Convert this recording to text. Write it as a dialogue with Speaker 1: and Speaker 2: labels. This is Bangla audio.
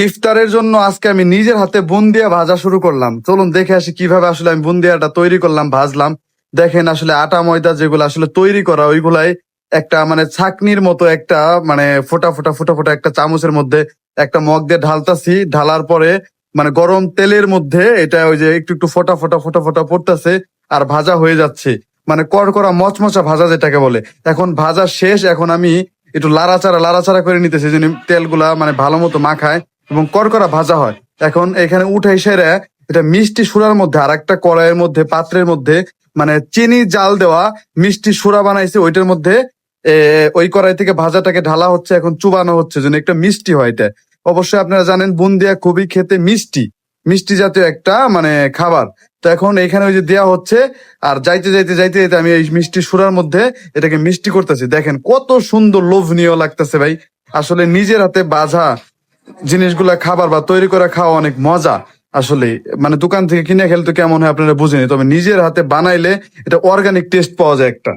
Speaker 1: ইফতারের জন্য আজকে আমি নিজের হাতে বুন্দিয়া ভাজা শুরু করলাম। চলুন দেখে আসি কিভাবে আসলে আমি বুন্দিয়াটা তৈরি করলাম, ভাজলাম। দেখেন আসলে আটা ময়দা যেগুলো আসলে তৈরি করা, ওইগুলাই একটা মানে ছাকনির মতো একটা মানে ফোটা ফোটা ফোটা ফোটা একটা চামচের মধ্যে একটা মগ দিয়ে ঢালতাছি। ঢালার পরে মানে গরম তেলের মধ্যে এটা ওই যে একটু একটু ফোটা ফোটা ফোটা ফোটা পড়তেছে আর ভাজা হয়ে যাচ্ছে, মানে কড়কড়া মচমচা ভাজা যেটাকে বলে। এখন ভাজা শেষ, এখন আমি একটু লাড়াচাড়া করে নিতেছি যেন তেলগুলা মানে ভালো মতো মাখায় এবং কড়কড়া ভাজা হয়। এখন এখানে উঠে সেরে এটা মিষ্টি সুরার মধ্যে আর একটা কড়াইয়ের মধ্যে পাত্রের মধ্যে মানে চিনি জাল দেওয়া মিষ্টি সুরা বানাইছে, ওইটার মধ্যে ওই কড়াই থেকে ভাজাটাকে ঢালা হচ্ছে, এখন চুবানো হচ্ছে যেন একটা মিষ্টি হয় এটা। অবশ্যই আপনারা জানেন বুন্দিয়া খুবই খেতে মিষ্টি, মিষ্টি জাতীয় একটা মানে খাবার। তো এখন এখানে ওই যে দেওয়া হচ্ছে, আর যাইতে যাইতে যাইতে যাইতে আমি এই মিষ্টি সুরার মধ্যে এটাকে মিষ্টি করতেছি। দেখেন কত সুন্দর লোভনীয় লাগতেছে ভাই। আসলে নিজের হাতে বাজা জিনিসগুলা খাবার বা তৈরি করে খাওয়া অনেক মজা। আসলে মানে দোকান থেকে কিনে খেলে তো কেমন হয় আপনারা বুঝেনি, তবে নিজের হাতে বানাইলে এটা অর্গানিক টেস্ট পাওয়া যায় একটা।